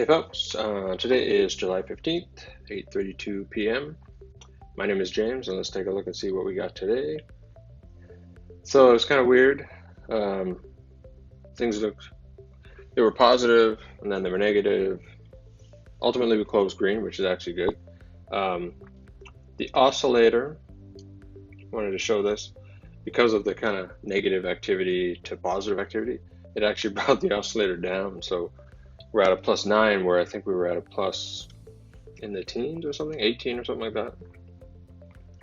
Hey folks, today is July 15th, 8:32 p.m. My name is James, and let's take a look and see what we got today. So it's kind of weird. Things they were positive, and then they were negative. Ultimately, we closed green, which is actually good. The oscillator, wanted to show this, because of the kind of negative activity to positive activity, it actually brought the oscillator down. So we're at a +9, where I think we were at a plus in the teens or something, 18 or something like that,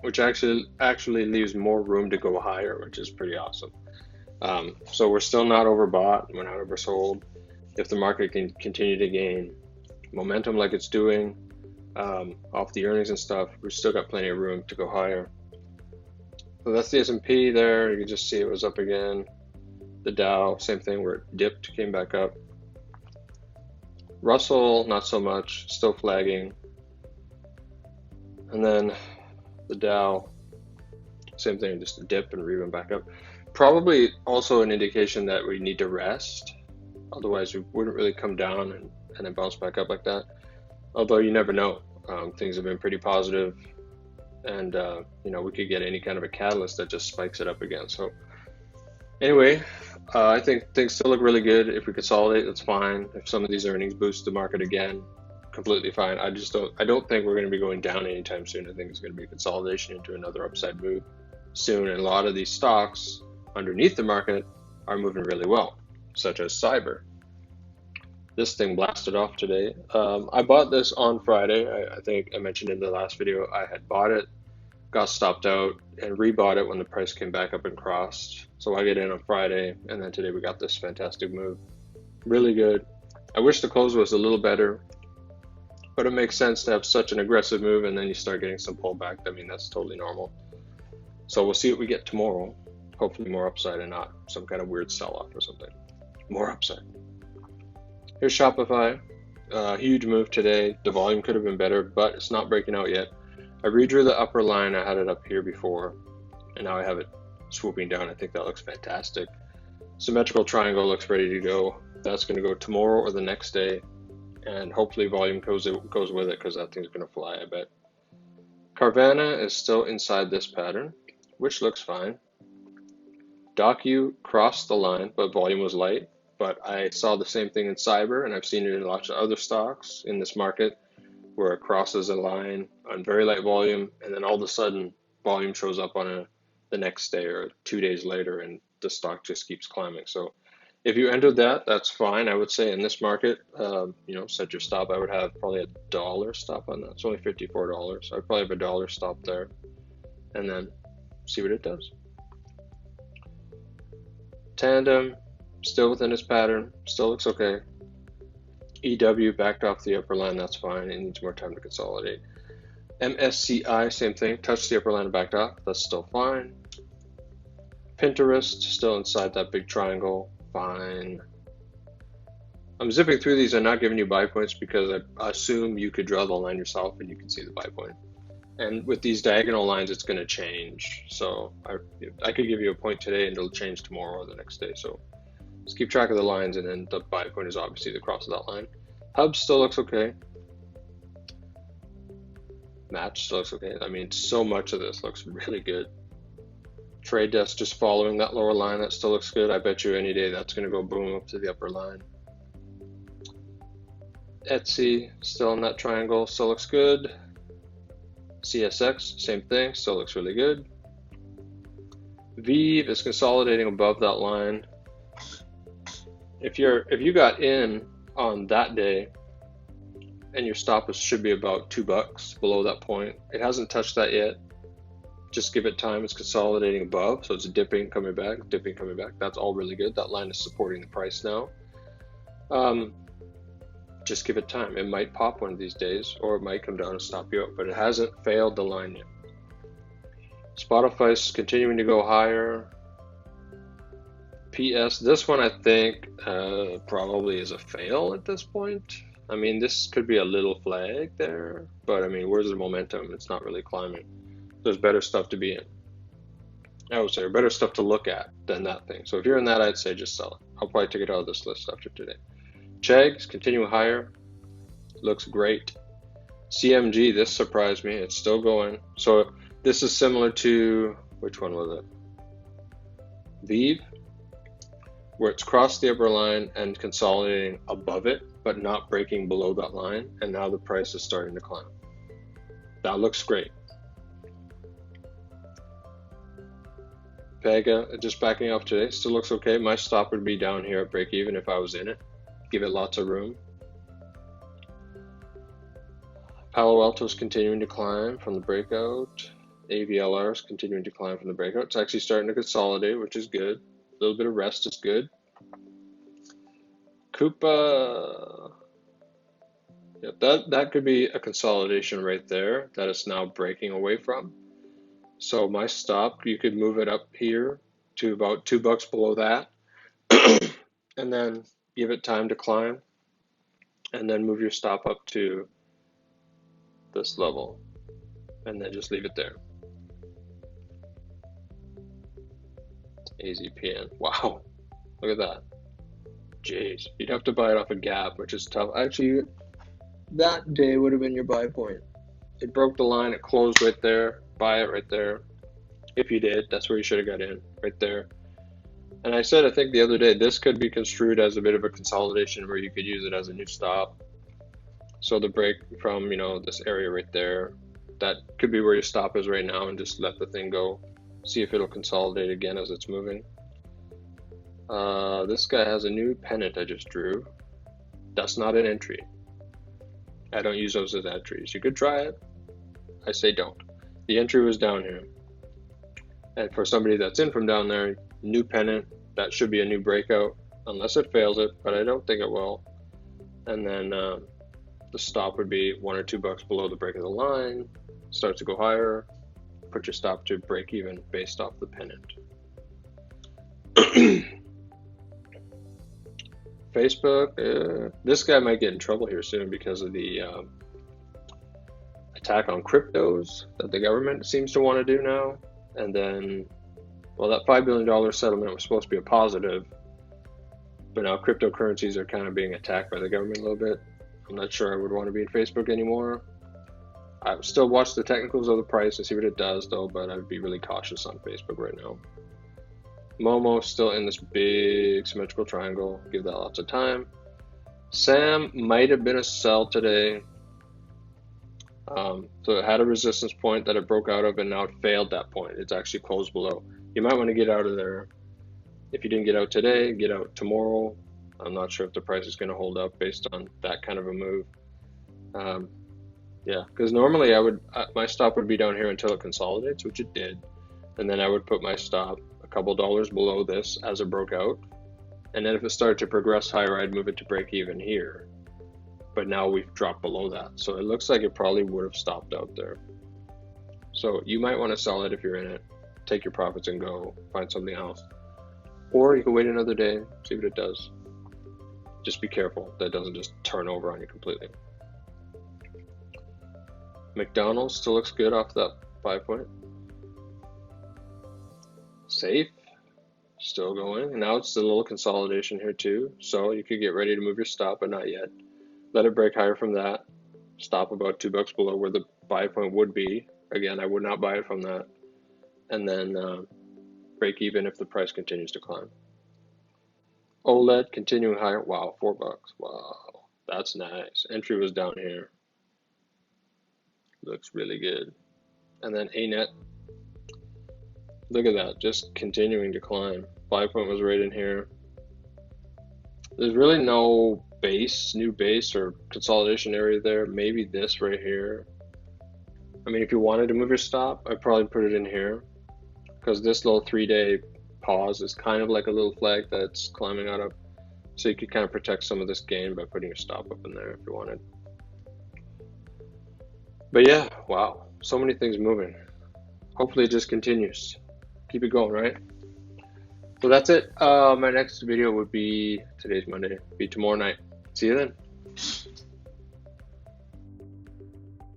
which actually leaves more room to go higher, which is pretty awesome. So we're still not overbought, we're not oversold. If the market can continue to gain momentum like it's doing off the earnings and stuff, we've still got plenty of room to go higher. So that's the S&P there. You can just see it was up again. The Dow, same thing, where it dipped, came back up. Russell, not so much, still flagging. And then the Dow, same thing, just a dip and rebound back up. Probably also an indication that we need to rest. Otherwise, we wouldn't really come down and then bounce back up like that. Although you never know. Things have been pretty positive, and we could get any kind of a catalyst that just spikes it up again. So anyway, I think things still look really good. If we consolidate, that's fine. If some of these earnings boost the market again, completely fine. I don't think we're going to be going down anytime soon. I think it's going to be a consolidation into another upside move soon. And a lot of these stocks underneath the market are moving really well, such as CYBR. This thing blasted off today. I bought this on Friday. I think I mentioned in the last video, I had bought it, got stopped out, and rebought it when the price came back up and crossed. So I get in on Friday, and then today we got this fantastic move. Really good. I wish the close was a little better, but it makes sense to have such an aggressive move and then you start getting some pullback. I mean, that's totally normal. So we'll see what we get tomorrow. Hopefully more upside and not some kind of weird sell-off or something. More upside. Here's Shopify. Huge move today. The volume could have been better, but it's not breaking out yet. I redrew the upper line. I had it up here before, and now I have it swooping down. I think that looks fantastic. Symmetrical triangle looks ready to go. That's going to go tomorrow or the next day, and hopefully volume goes with it, because that thing's going to fly, I bet. Carvana is still inside this pattern, which looks fine. DOCU crossed the line, but volume was light. But I saw the same thing in CYBR, and I've seen it in lots of other stocks in this market, where it crosses a line on very light volume, and then all of a sudden volume shows up on the next day or 2 days later, and the stock just keeps climbing. So if you entered that, that's fine. I would say in this market, set your stop. I would have probably $1 stop on that. It's only $54. I'd probably have $1 stop there, and then see what it does. Tandem, still within its pattern, still looks okay. EW backed off the upper line, that's fine. It needs more time to consolidate. MSCI, same thing, touched the upper line and backed off, that's still fine. Pinterest, still inside that big triangle, fine. I'm zipping through these and not giving you buy points because I assume you could draw the line yourself and you can see the buy point. And with these diagonal lines, it's going to change. So I could give you a point today and it'll change tomorrow or the next day. So just keep track of the lines, and then the buy point is obviously the cross of that line. HUBS still looks okay. Match still looks okay. I mean, so much of this looks really good. Trade desk just following that lower line, that still looks good. I bet you any day that's going to go boom up to the upper line. Etsy still in that triangle, still looks good. CSX, same thing, still looks really good. Vive is consolidating above that line. If you got in on that day and your stop should be about $2 below that point, it hasn't touched that yet. Just give it time. It's consolidating above, so it's dipping, coming back, dipping, coming back. That's all really good. That line is supporting the price now. Just give it time. It might pop one of these days, or it might come down and stop you up, but it hasn't failed the line yet. Spotify's continuing to go higher. PS, this one I think probably is a fail at this point. I mean, this could be a little flag there, but I mean, where's the momentum? It's not really climbing. There's better stuff to be in. I would say better stuff to look at than that thing. So if you're in that, I'd say just sell it. I'll probably take it out of this list after today. Chegg is continuing higher. looks great. CMG, this surprised me. It's still going. So this is similar to, which one was it? Vive, where it's crossed the upper line and consolidating above it, but not breaking below that line. And now the price is starting to climb. That looks great. Pega, just backing off today, still looks okay. My stop would be down here at break even if I was in it. Give it lots of room. Palo Alto is continuing to climb from the breakout. AVLR is continuing to climb from the breakout. It's actually starting to consolidate, which is good. A little bit of rest is good. Coupa, yeah, that could be a consolidation right there that it's now breaking away from. So my stop, you could move it up here to about $2 below that, and then give it time to climb, and then move your stop up to this level, and then just leave it there. AZPN, wow, look at that. Jeez, you'd have to buy it off a gap, which is tough. Actually, that day would have been your buy point. It broke the line, it closed right there. Buy it right there. If you did, that's where you should have got in, right there. And I said, I think the other day, this could be construed as a bit of a consolidation where you could use it as a new stop. So the break from, this area right there, that could be where your stop is right now, and just let the thing go. See if it'll consolidate again as it's moving. This guy has a new pennant I just drew. That's not an entry. I don't use those as entries. You could try it. I say don't. The entry was down here. And for somebody that's in from down there, new pennant, that should be a new breakout, unless it fails it, but I don't think it will. And then the stop would be $1 or $2 below the break of the line. Starts to go higher. Put your stop to break even based off the pennant. Facebook, this guy might get in trouble here soon because of the attack on cryptos that the government seems to want to do now. And then, well, that $5 billion settlement was supposed to be a positive, but now cryptocurrencies are kind of being attacked by the government a little bit. I'm not sure I would want to be in Facebook anymore. I would still watch the technicals of the price and see what it does, though, but I would be really cautious on Facebook right now. Momo still in this big symmetrical triangle. Give that lots of time. Sam might have been a sell today. So it had a resistance point that it broke out of, and now it failed that point. It's actually closed below. You might want to get out of there. If you didn't get out today, get out tomorrow. I'm not sure if the price is going to hold up based on that kind of a move. Yeah, because normally my stop would be down here until it consolidates, which it did, and then I would put my stop a couple dollars below this as it broke out, and then if it started to progress higher, I'd move it to break even here. But now we've dropped below that, so it looks like it probably would have stopped out there. So you might want to sell it if you're in it, take your profits and go find something else, or you can wait another day, see what it does. Just be careful that it doesn't just turn over on you completely. McDonald's still looks good off that buy point. Safe, still going. And now it's a little consolidation here too. So you could get ready to move your stop, but not yet. Let it break higher from that. Stop about $2 below where the buy point would be. Again, I would not buy it from that. And then break even if the price continues to climb. OLED continuing higher. Wow, $4. Wow, that's nice. Entry was down here. Looks really good. And then ANET, look at that, just continuing to climb. Buy point was right in here. There's really no new base or consolidation area there. Maybe this right here. I mean, if you wanted to move your stop, I'd probably put it in here, because this little 3-day pause is kind of like a little flag that's climbing out of. So you could kind of protect some of this gain by putting your stop up in there if you wanted. But yeah, wow, so many things moving. Hopefully it just continues. Keep it going, right? So that's it. My next video would be, today's Monday, be tomorrow night. See you then.